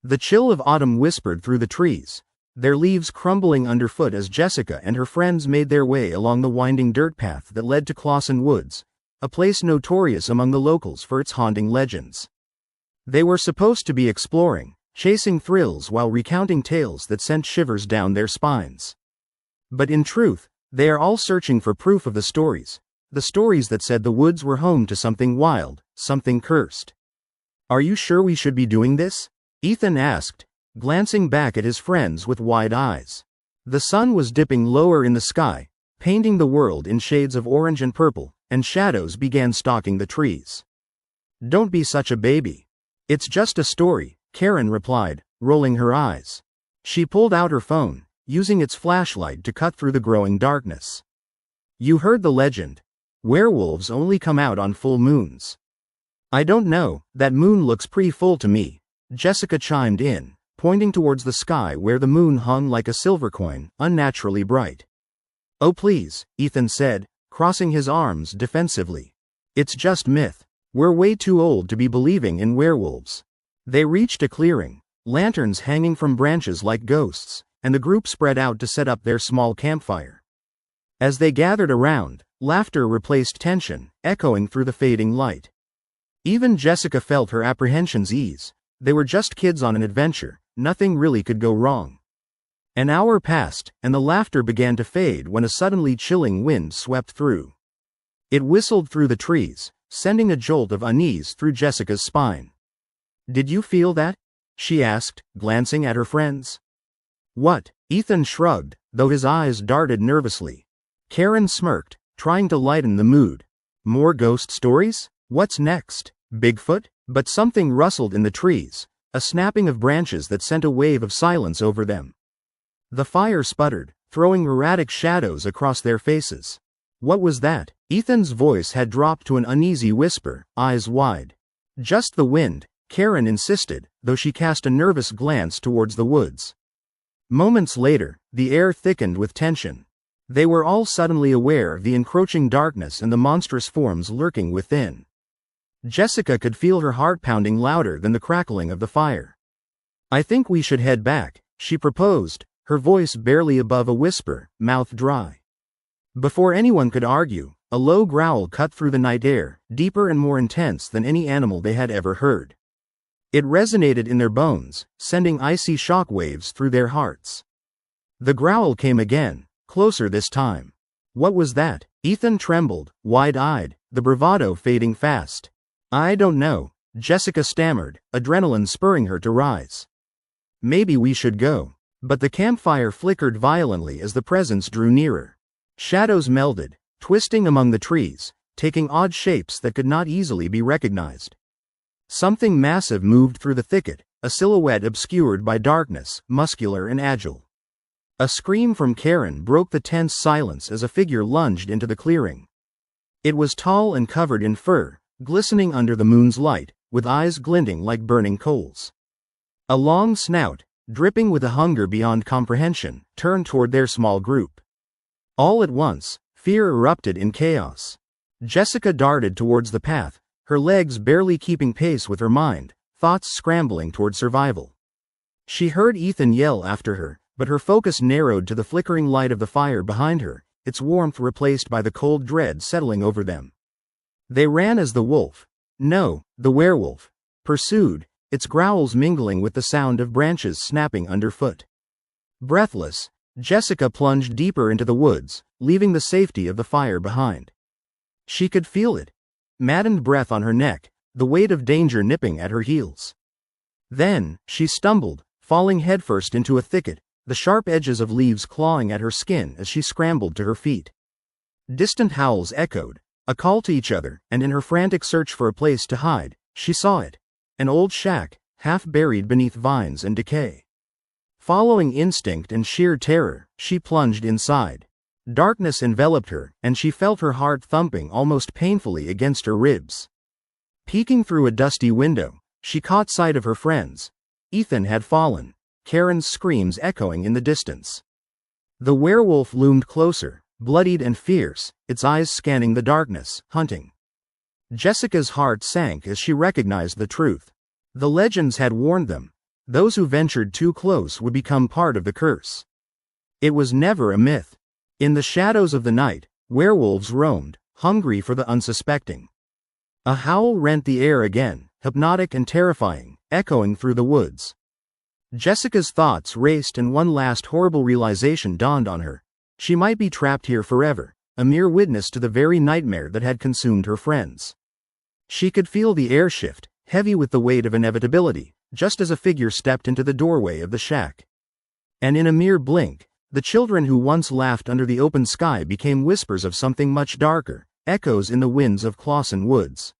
The chill of autumn whispered through the trees, their leaves crumbling underfoot as Jessica and her friends made their way along the winding dirt path that led to Clawson Woods, a place notorious among the locals for its haunting legends. They were supposed to be exploring, chasing thrills while recounting tales that sent shivers down their spines. But in truth, they are all searching for proof of the stories that said the woods were home to something wild, something cursed. "Are you sure we should be doing this?" Ethan asked, glancing back at his friends with wide eyes. The sun was dipping lower in the sky, painting the world in shades of orange and purple, and shadows began stalking the trees. "Don't be such a baby. It's just a story," Karen replied, rolling her eyes. She pulled out her phone, using its flashlight to cut through the growing darkness. "You heard the legend. Werewolves only come out on full moons." "I don't know, that moon looks pretty full to me," Jessica chimed in, pointing towards the sky where the moon hung like a silver coin, unnaturally bright. "Oh please," Ethan said, crossing his arms defensively. "It's just myth. We're way too old to be believing in werewolves." They reached a clearing, lanterns hanging from branches like ghosts, and the group spread out to set up their small campfire. As they gathered around, laughter replaced tension, echoing through the fading light. Even Jessica felt her apprehensions ease. They were just kids on an adventure, nothing really could go wrong. An hour passed, and the laughter began to fade when a suddenly chilling wind swept through. It whistled through the trees, sending a jolt of unease through Jessica's spine. "Did you feel that?" she asked, glancing at her friends. "What?" Ethan shrugged, though his eyes darted nervously. Karen smirked, trying to lighten the mood. "More ghost stories? What's next? Bigfoot?" But something rustled in the trees, a snapping of branches that sent a wave of silence over them. The fire sputtered, throwing erratic shadows across their faces. "What was that?" Ethan's voice had dropped to an uneasy whisper, eyes wide. "Just the wind," Karen insisted, though she cast a nervous glance towards the woods. Moments later, the air thickened with tension. They were all suddenly aware of the encroaching darkness and the monstrous forms lurking within. Jessica could feel her heart pounding louder than the crackling of the fire. "I think we should head back," she proposed, her voice barely above a whisper, mouth dry. Before anyone could argue, a low growl cut through the night air, deeper and more intense than any animal they had ever heard. It resonated in their bones, sending icy shock waves through their hearts. The growl came again, closer this time. "What was that?" Ethan trembled, wide-eyed, the bravado fading fast. "I don't know," Jessica stammered, adrenaline spurring her to rise. "Maybe we should go." But the campfire flickered violently as the presence drew nearer. Shadows melded, twisting among the trees, taking odd shapes that could not easily be recognized. Something massive moved through the thicket, a silhouette obscured by darkness, muscular and agile. A scream from Karen broke the tense silence as a figure lunged into the clearing. It was tall and covered in fur, glistening under the moon's light, with eyes glinting like burning coals. A long snout, dripping with a hunger beyond comprehension, turned toward their small group. All at once, fear erupted in chaos. Jessica darted towards the path, her legs barely keeping pace with her mind, thoughts scrambling toward survival. She heard Ethan yell after her, but her focus narrowed to the flickering light of the fire behind her, its warmth replaced by the cold dread settling over them. They ran as the wolf, no, the werewolf, pursued, its growls mingling with the sound of branches snapping underfoot. Breathless, Jessica plunged deeper into the woods, leaving the safety of the fire behind. She could feel it, maddened breath on her neck, the weight of danger nipping at her heels. Then, she stumbled, falling headfirst into a thicket, the sharp edges of leaves clawing at her skin as she scrambled to her feet. Distant howls echoed, a call to each other, and in her frantic search for a place to hide, she saw it. An old shack, half buried beneath vines and decay. Following instinct and sheer terror, she plunged inside. Darkness enveloped her, and she felt her heart thumping almost painfully against her ribs. Peeking through a dusty window, she caught sight of her friends. Ethan had fallen, Karen's screams echoing in the distance. The werewolf loomed closer, bloodied and fierce, its eyes scanning the darkness, hunting. Jessica's heart sank as she recognized the truth. The legends had warned them. Those who ventured too close would become part of the curse. It was never a myth. In the shadows of the night, werewolves roamed, hungry for the unsuspecting. A howl rent the air again, hypnotic and terrifying, echoing through the woods. Jessica's thoughts raced and one last horrible realization dawned on her. She might be trapped here forever, a mere witness to the very nightmare that had consumed her friends. She could feel the air shift, heavy with the weight of inevitability, just as a figure stepped into the doorway of the shack. And in a mere blink, the children who once laughed under the open sky became whispers of something much darker, echoes in the winds of Clawson Woods.